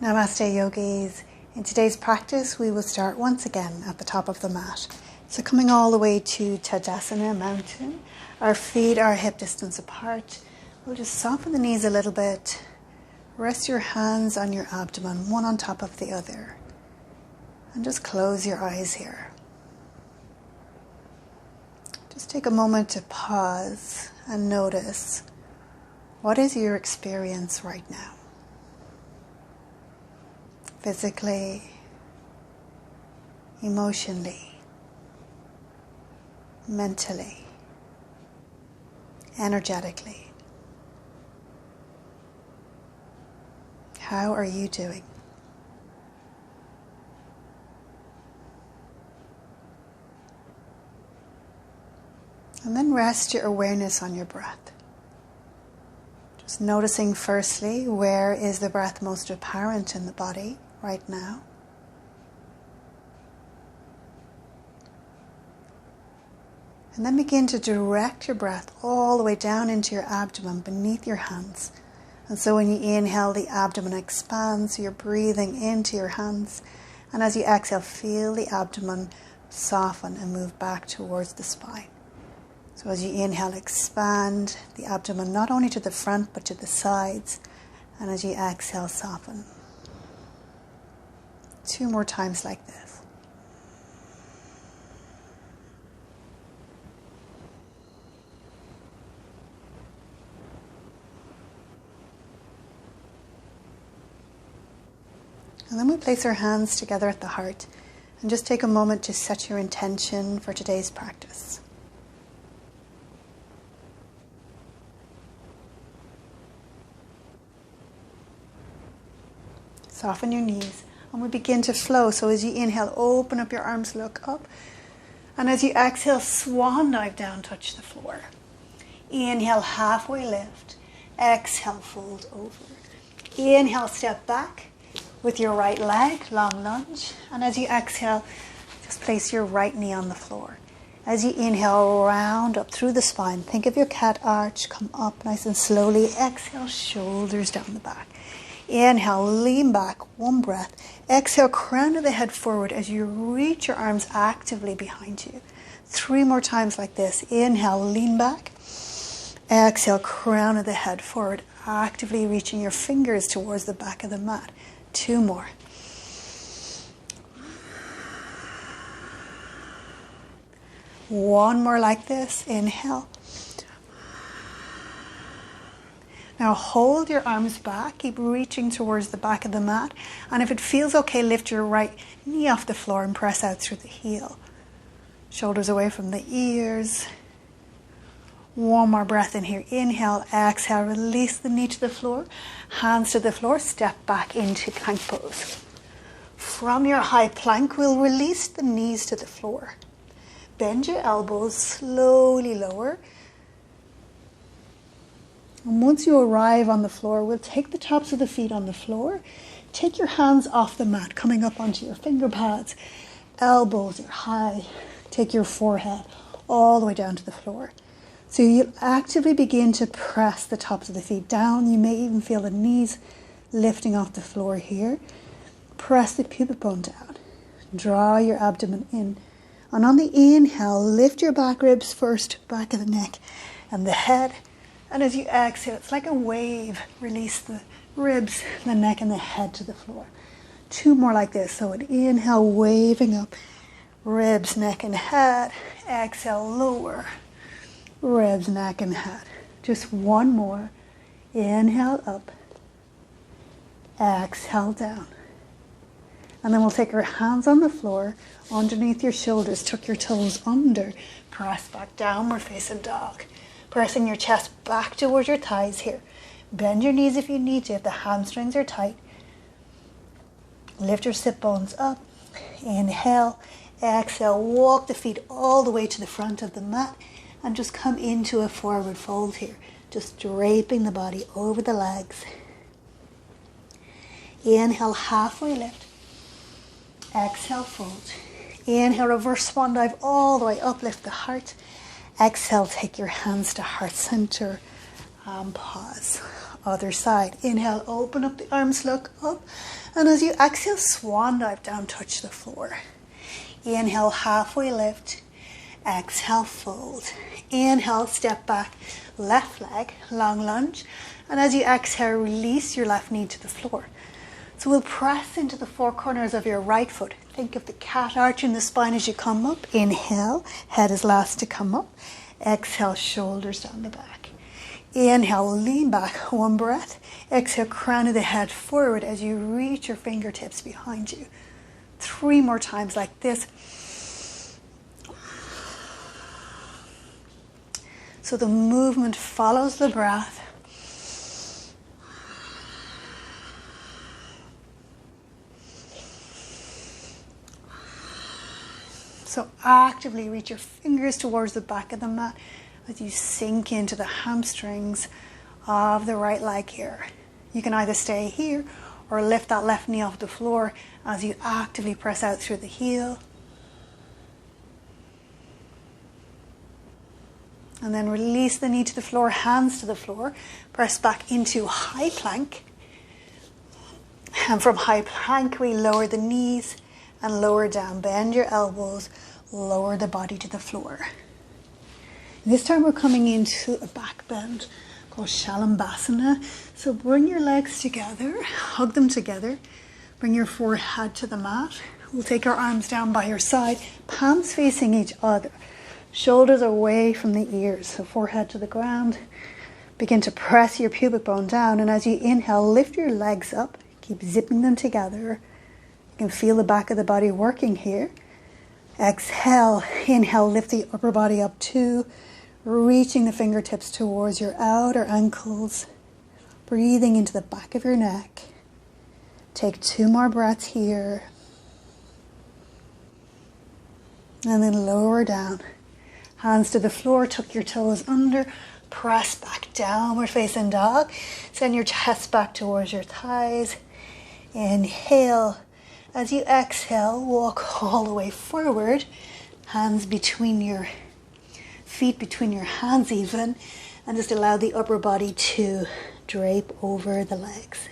Namaste yogis. In today's practice we will start once again at the top of the mat. So coming all the way to Tadasana, mountain. Our feet are hip distance apart. We'll just soften the knees a little bit. Rest your hands on your abdomen, one on top of the other. And just close your eyes here. Just take a moment to pause and notice, what is your experience right now? Physically, emotionally, mentally, energetically. How are you doing? And then rest your awareness on your breath. Just noticing firstly, where is the breath most apparent in the body right now? And then begin to direct your breath all the way down into your abdomen beneath your hands. And so when you inhale, the abdomen expands, so you're breathing into your hands. And as you exhale, feel the abdomen soften and move back towards the spine. So as you inhale, expand the abdomen not only to the front but to the sides. And as you exhale, soften. 2 more times like this. And then we place our hands together at the heart and just take a moment to set your intention for today's practice. Soften your knees and we begin to flow. So as you inhale, open up your arms, look up. And as you exhale, swan dive down, touch the floor. Inhale, halfway lift. Exhale, fold over. Inhale, step back with your right leg, long lunge. And as you exhale, just place your right knee on the floor. As you inhale, round up through the spine. Think of your cat arch, come up nice and slowly. Exhale, shoulders down the back. Inhale, lean back, 1 breath. Exhale, crown of the head forward as you reach your arms actively behind you. 3 more times like this. Inhale, lean back. Exhale, crown of the head forward, actively reaching your fingers towards the back of the mat. 2 more. One more like this. Inhale. Now hold your arms back, keep reaching towards the back of the mat. And if it feels okay, lift your right knee off the floor and press out through the heel. Shoulders away from the ears. 1 more breath in here. Inhale, exhale, release the knee to the floor. Hands to the floor, step back into plank pose. From your high plank, we'll release the knees to the floor. Bend your elbows, slowly lower. And once you arrive on the floor, we'll take the tops of the feet on the floor. Take your hands off the mat, coming up onto your finger pads. Elbows are high. Take your forehead all the way down to the floor. So you'll actively begin to press the tops of the feet down. You may even feel the knees lifting off the floor here. Press the pubic bone down. Draw your abdomen in. And on the inhale, lift your back ribs first, back of the neck and the head. And as you exhale, it's like a wave. Release the ribs, the neck, and the head to the floor. 2 more like this. So an inhale, waving up. Ribs, neck, and head. Exhale, lower. Ribs, neck, and head. Just 1 more. Inhale, up. Exhale, down. And then we'll take our hands on the floor, underneath your shoulders. Tuck your toes under. Press back, downward facing dog. Pressing your chest back towards your thighs here. Bend your knees if you need to, if the hamstrings are tight. Lift your sit bones up. Inhale. Exhale. Walk the feet all the way to the front of the mat. And just come into a forward fold here. Just draping the body over the legs. Inhale, halfway lift. Exhale, fold. Inhale, reverse swan dive all the way up. Lift the heart. Exhale, take your hands to heart center and pause. Other side. Inhale, open up the arms, look up. And as you exhale, swan dive down, touch the floor. Inhale, halfway lift. Exhale, fold. Inhale, step back, left leg, long lunge. And as you exhale, release your left knee to the floor. So we'll press into the four corners of your right foot. Think of the cat arch in the spine as you come up. Inhale, head is last to come up. Exhale, shoulders down the back. Inhale, lean back, one breath. Exhale, crown of the head forward as you reach your fingertips behind you. 3 more times like this. So the movement follows the breath. So actively reach your fingers towards the back of the mat as you sink into the hamstrings of the right leg here. You can either stay here or lift that left knee off the floor as you actively press out through the heel. And then release the knee to the floor, hands to the floor. Press back into high plank. And from high plank, we lower the knees and lower down. Bend your elbows, lower the body to the floor. This time we're coming into a back bend called Shalambhasana. So bring your legs together, hug them together. Bring your forehead to the mat. We'll take our arms down by your side, palms facing each other. Shoulders away from the ears, so forehead to the ground. Begin to press your pubic bone down, and as you inhale, lift your legs up. Keep zipping them together. You can feel the back of the body working here. Exhale, inhale, lift the upper body up too, reaching the fingertips towards your outer ankles. Breathing into the back of your neck. Take 2 more breaths here. And then lower down. Hands to the floor, tuck your toes under, press back, downward facing dog. Send your chest back towards your thighs. Inhale. As you exhale, walk all the way forward. Hands between your feet, between your hands even. And just allow the upper body to drape over the legs.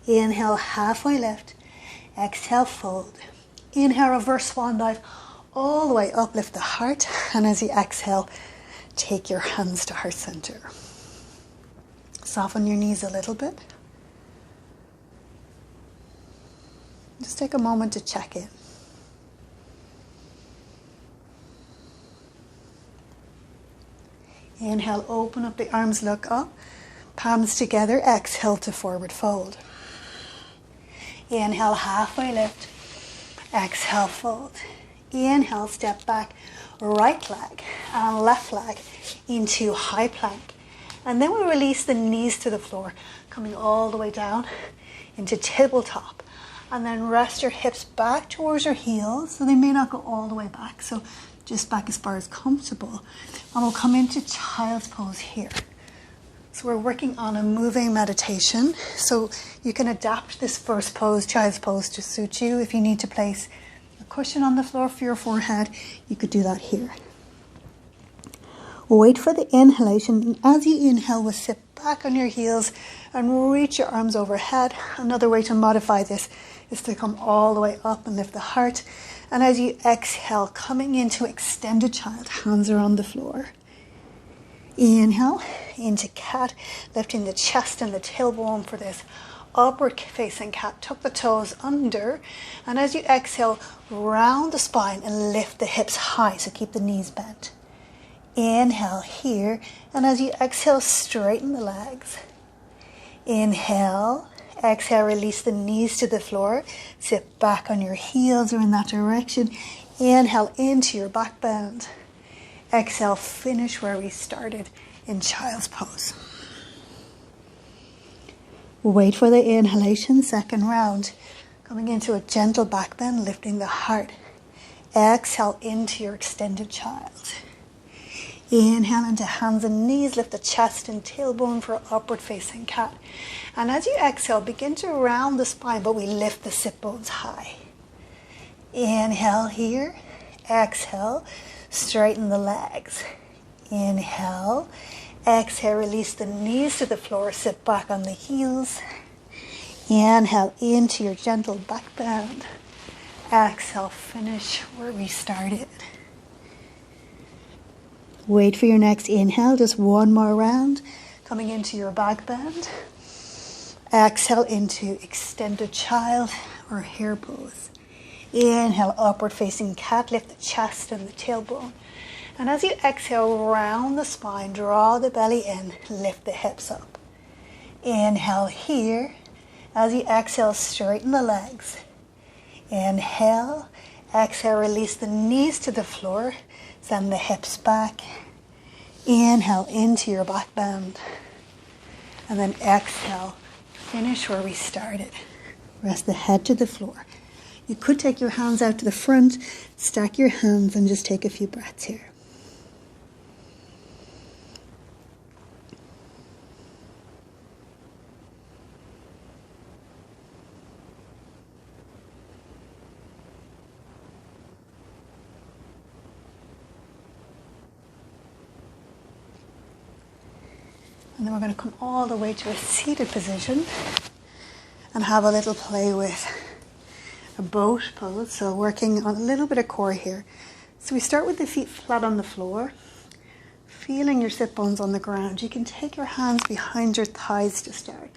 Inhale, halfway lift. Exhale, fold. Inhale, reverse swan dive. All the way up, lift the heart, and as you exhale, take your hands to heart center. Soften your knees a little bit. Just take a moment to check in. Inhale, open up the arms, look up. Palms together, exhale to forward fold. Inhale, halfway lift. Exhale, fold. Inhale, step back, right leg and left leg into high plank. And then we release the knees to the floor, coming all the way down into tabletop. And then rest your hips back towards your heels, so they may not go all the way back, so just back as far as comfortable. And we'll come into child's pose here. So we're working on a moving meditation, so you can adapt this first pose, child's pose, to suit you. If you need to place a cushion on the floor for your forehead, you could do that here. Wait for the inhalation, and as you inhale, we'll sit back on your heels and reach your arms overhead. Another way to modify this is to come all the way up and lift the heart. And as you exhale, coming into extended child, hands are on the floor. Inhale into cat, lifting the chest and the tailbone for this upward facing cat. Tuck the toes under, and as you exhale, round the spine and lift the hips high, so keep the knees bent. Inhale here, and as you exhale, straighten the legs. Inhale, exhale, release the knees to the floor. Sit back on your heels or in that direction. Inhale into your back bend. Exhale, finish where we started in child's pose. Wait for the inhalation, second round. Coming into a gentle back bend, lifting the heart. Exhale into your extended child. Inhale into hands and knees, lift the chest and tailbone for upward facing cat. And as you exhale, begin to round the spine, but we lift the sit bones high. Inhale here, exhale, straighten the legs. Inhale, Exhale, release the knees to the floor, sit back on the heels. Inhale into your gentle back bend. Exhale, finish where we started. Wait for your next inhale, just one more round. Coming into your back bend. Exhale into extended child or hare pose. Inhale, upward facing cat, lift the chest and the tailbone. And as you exhale, round the spine, draw the belly in, lift the hips up. Inhale here. As you exhale, straighten the legs. Inhale, exhale, release the knees to the floor, send the hips back. Inhale into your back bend. And then exhale, finish where we started. Rest the head to the floor. You could take your hands out to the front, stack your hands, and just take a few breaths here. And then we're going to come all the way to a seated position and have a little play with a boat pose. So working on a little bit of core here. So we start with the feet flat on the floor, feeling your sit bones on the ground. You can take your hands behind your thighs to start.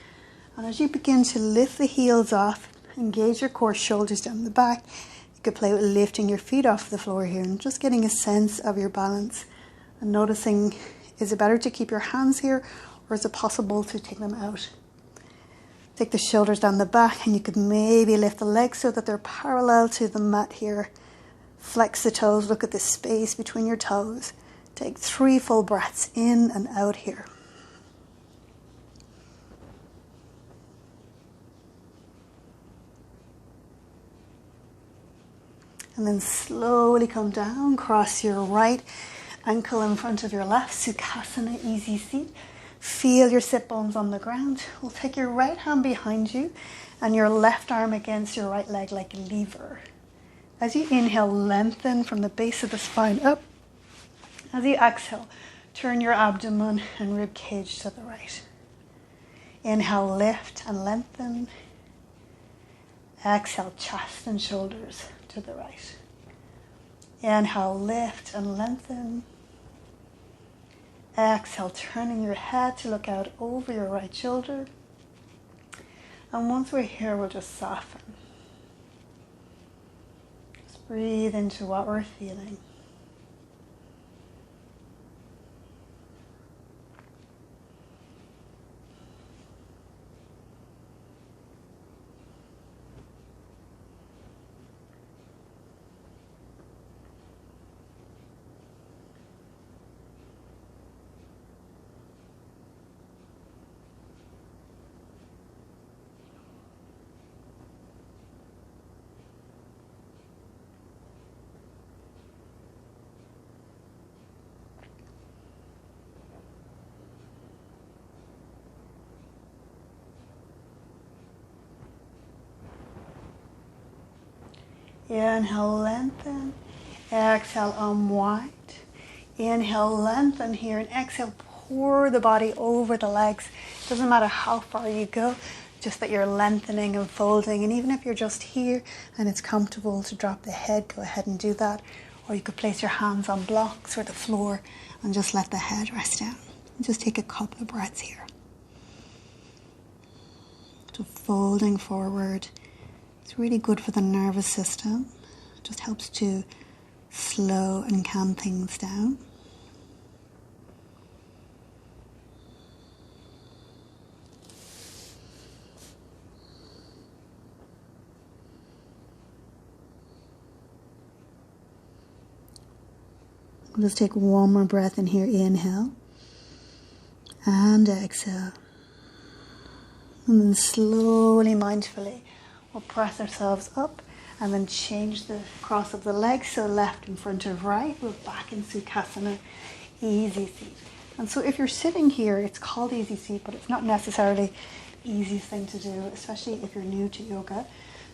And as you begin to lift the heels off, engage your core, shoulders down the back. You could play with lifting your feet off the floor here and just getting a sense of your balance and noticing, is it better to keep your hands here or is it possible to take them out? Take the shoulders down the back and you could maybe lift the legs so that they're parallel to the mat here. Flex the toes, look at the space between your toes. Take 3 full breaths in and out here. And then slowly come down, cross your right ankle in front of your left, Sukhasana, easy seat. Feel your sit bones on the ground. We'll take your right hand behind you and your left arm against your right leg like a lever. As you inhale, lengthen from the base of the spine up. As you exhale, turn your abdomen and rib cage to the right. Inhale, lift and lengthen. Exhale, chest and shoulders to the right. Inhale, lift and lengthen. Exhale, turning your head to look out over your right shoulder. And once we're here, we'll just soften. Just breathe into what we're feeling. Inhale, lengthen. Exhale, unwind. Inhale, lengthen here. And exhale, pour the body over the legs. Doesn't matter how far you go, just that you're lengthening and folding. And even if you're just here and it's comfortable to drop the head, go ahead and do that. Or you could place your hands on blocks or the floor and just let the head rest down. And just take a couple of breaths here. So folding forward. It's really good for the nervous system. It just helps to slow and calm things down. We'll just take one more breath in here. Inhale and exhale. And then slowly, mindfully, we'll press ourselves up and then change the cross of the legs. So left in front of right. We're back in Sukhasana, easy seat. And so if you're sitting here, it's called easy seat, but it's not necessarily the easiest thing to do, especially if you're new to yoga.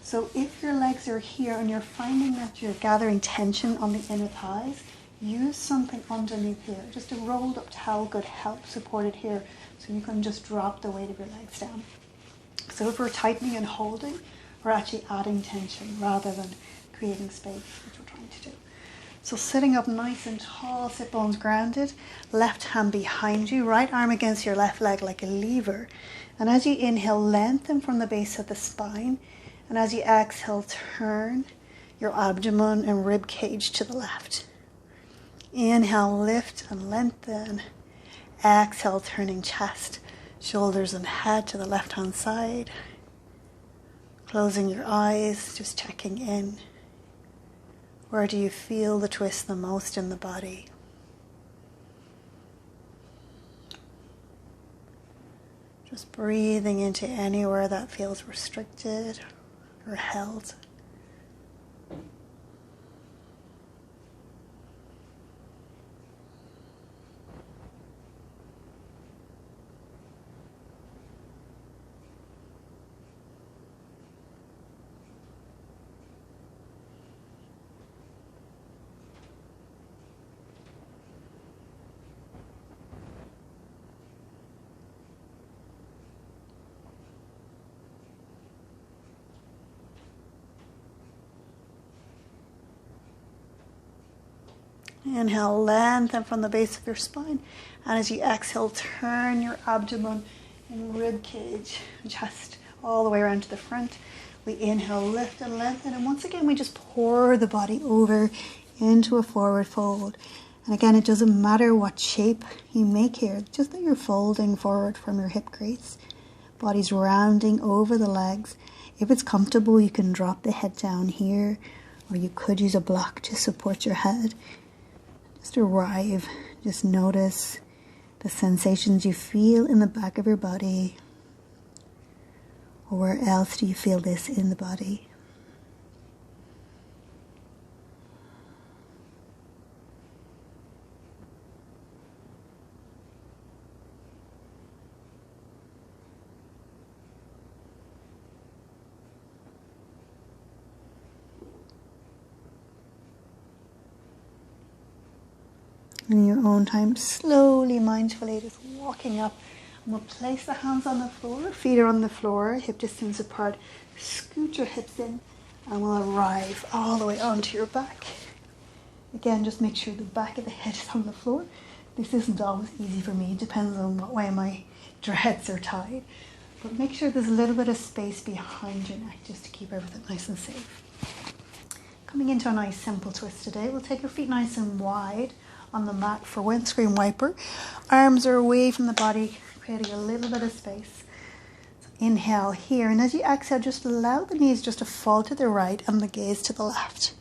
So if your legs are here and you're finding that you're gathering tension on the inner thighs, use something underneath here. Just a rolled up towel could help support it here, so you can just drop the weight of your legs down. So if we're tightening and holding, we're actually adding tension rather than creating space, which we're trying to do. So sitting up nice and tall, sit bones grounded, left hand behind you, right arm against your left leg like a lever. And as you inhale, lengthen from the base of the spine. And as you exhale, turn your abdomen and rib cage to the left. Inhale, lift and lengthen. Exhale, turning chest, shoulders and head to the left-hand side. Closing your eyes, just checking in. Where do you feel the twist the most in the body? Just breathing into anywhere that feels restricted or held. Inhale, lengthen from the base of your spine. And as you exhale, turn your abdomen and rib cage and chest all the way around to the front. We inhale, lift and lengthen. And once again, we just pour the body over into a forward fold. And again, it doesn't matter what shape you make here, just that you're folding forward from your hip crease. Body's rounding over the legs. If it's comfortable, you can drop the head down here, or you could use a block to support your head. Just arrive, just notice the sensations you feel in the back of your body. Or where else do you feel this in the body? In your own time, slowly, mindfully, just walking up. And we'll place the hands on the floor, feet are on the floor, hip distance apart. Scoot your hips in and we'll arrive all the way onto your back. Again, just make sure the back of the head is on the floor. This isn't always easy for me. It depends on what way my dreads are tied. But make sure there's a little bit of space behind your neck just to keep everything nice and safe. Coming into a nice simple twist today, we'll take your feet nice and wide on the mat for windscreen wiper. Arms are away from the body, creating a little bit of space. So inhale here, and as you exhale, just allow the knees just to fall to the right and the gaze to the left.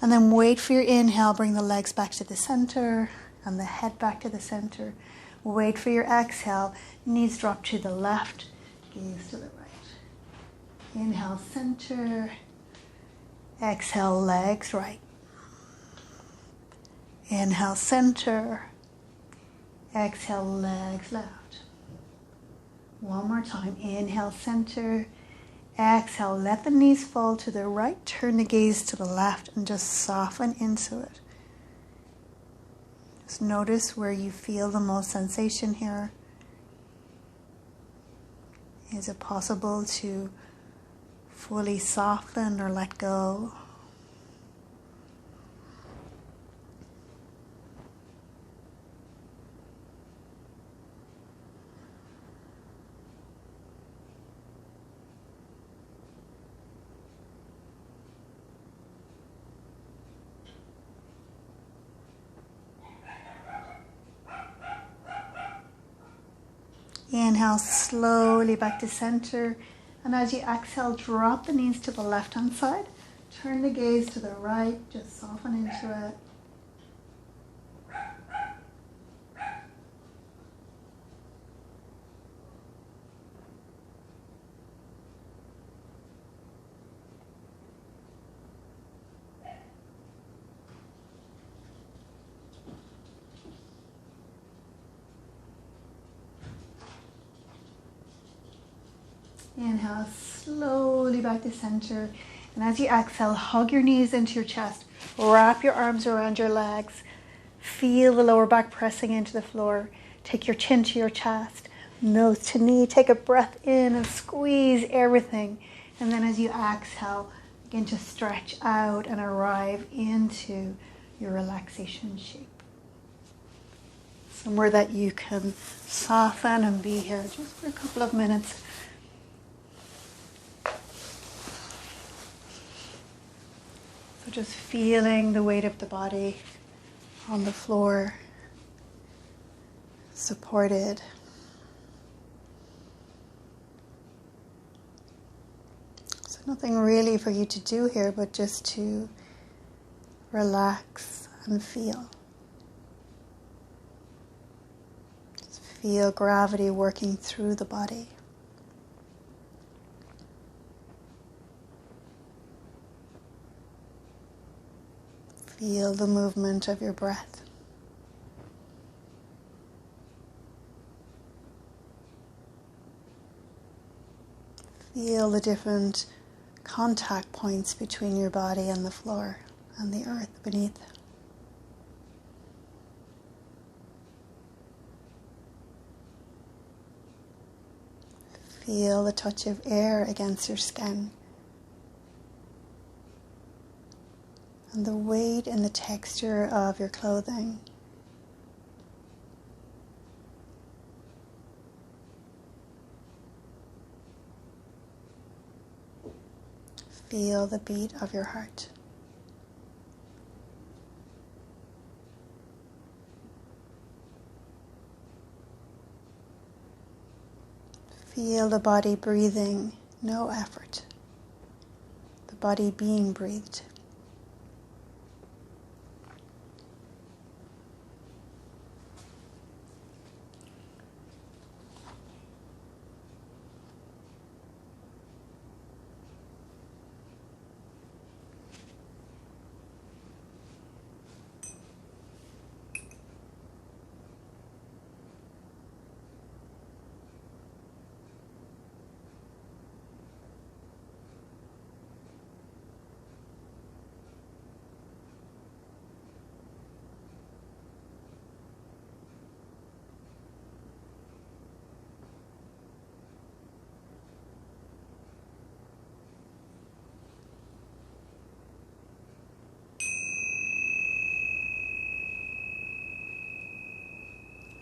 And then wait for your inhale, bring the legs back to the center and the head back to the center. Wait for your exhale, knees drop to the left, gaze to the right. Inhale, center. Exhale, legs right. Inhale, center. Exhale, legs left. One more time. Inhale, center. Exhale, let the knees fall to the right. Turn the gaze to the left and just soften into it. Just notice where you feel the most sensation here. Is it possible to fully soften or let go? Inhale slowly back to center, and as you exhale, drop the knees to the left hand side, turn the gaze to the right, just soften into it. Inhale slowly back to center. And as you exhale, hug your knees into your chest. Wrap your arms around your legs. Feel the lower back pressing into the floor. Take your chin to your chest, nose to knee. Take a breath in and squeeze everything. And then as you exhale, begin to stretch out and arrive into your relaxation shape. Somewhere that you can soften and be here just for a couple of minutes. So just feeling the weight of the body on the floor, supported. So nothing really for you to do here, but just to relax and feel. Just feel gravity working through the body. Feel the movement of your breath. Feel the different contact points between your body and the floor and the earth beneath. Feel the touch of air against your skin. And the weight and the texture of your clothing. Feel the beat of your heart. Feel the body breathing, no effort. The body being breathed.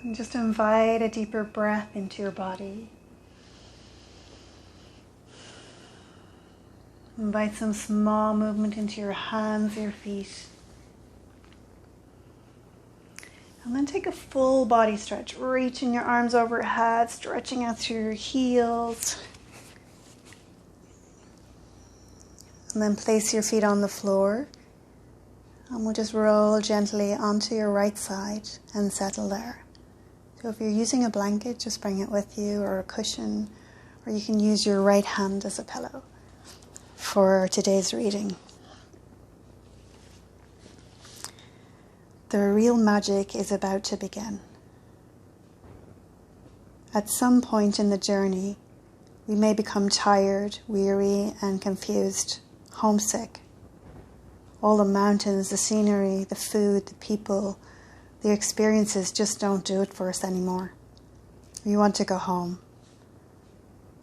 And just invite a deeper breath into your body. Invite some small movement into your hands, your feet. And then take a full body stretch. Reaching your arms overhead, stretching out through your heels. And then place your feet on the floor. And we'll just roll gently onto your right side and settle there. So if you're using a blanket, just bring it with you, or a cushion, or you can use your right hand as a pillow for today's reading. The real magic is about to begin. At some point in the journey, we may become tired, weary, and confused, homesick. All the mountains, the scenery, the food, the people, the experiences just don't do it for us anymore. We want to go home.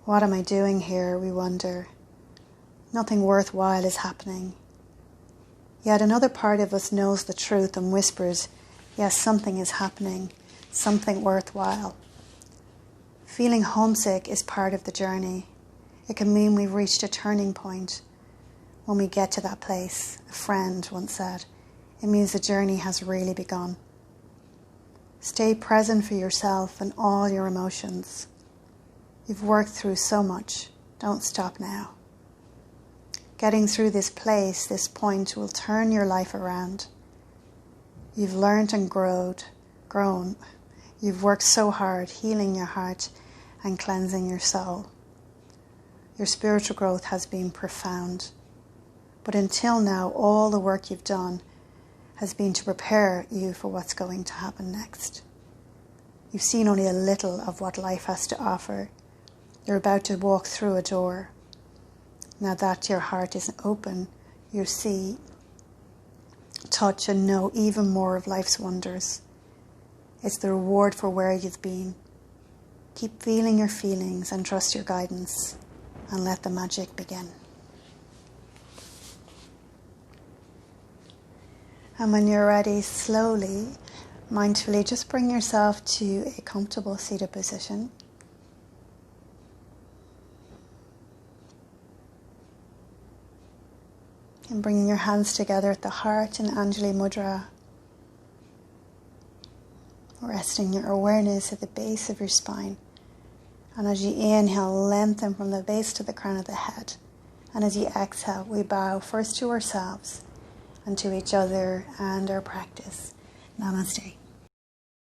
What am I doing here, we wonder. Nothing worthwhile is happening. Yet another part of us knows the truth and whispers, yes, something is happening, something worthwhile. Feeling homesick is part of the journey. It can mean we've reached a turning point. When we get to that place, a friend once said, it means the journey has really begun. Stay present for yourself and all your emotions. You've worked through so much. Don't stop now. Getting through this place, this point, will turn your life around. You've learned and grown. You've worked so hard, healing your heart and cleansing your soul. Your spiritual growth has been profound. But until now, all the work you've done has been to prepare you for what's going to happen next. You've seen only a little of what life has to offer. You're about to walk through a door. Now that your heart is open, you see touch and know even more of life's wonders. It's the reward for where you've been. Keep feeling your feelings and trust your guidance, and let the magic begin. And when you're ready, slowly, mindfully, just bring yourself to a comfortable seated position. And bringing your hands together at the heart in Anjali Mudra. Resting your awareness at the base of your spine. And as you inhale, lengthen from the base to the crown of the head. And as you exhale, we bow first to ourselves and to each other and our practice. Namaste.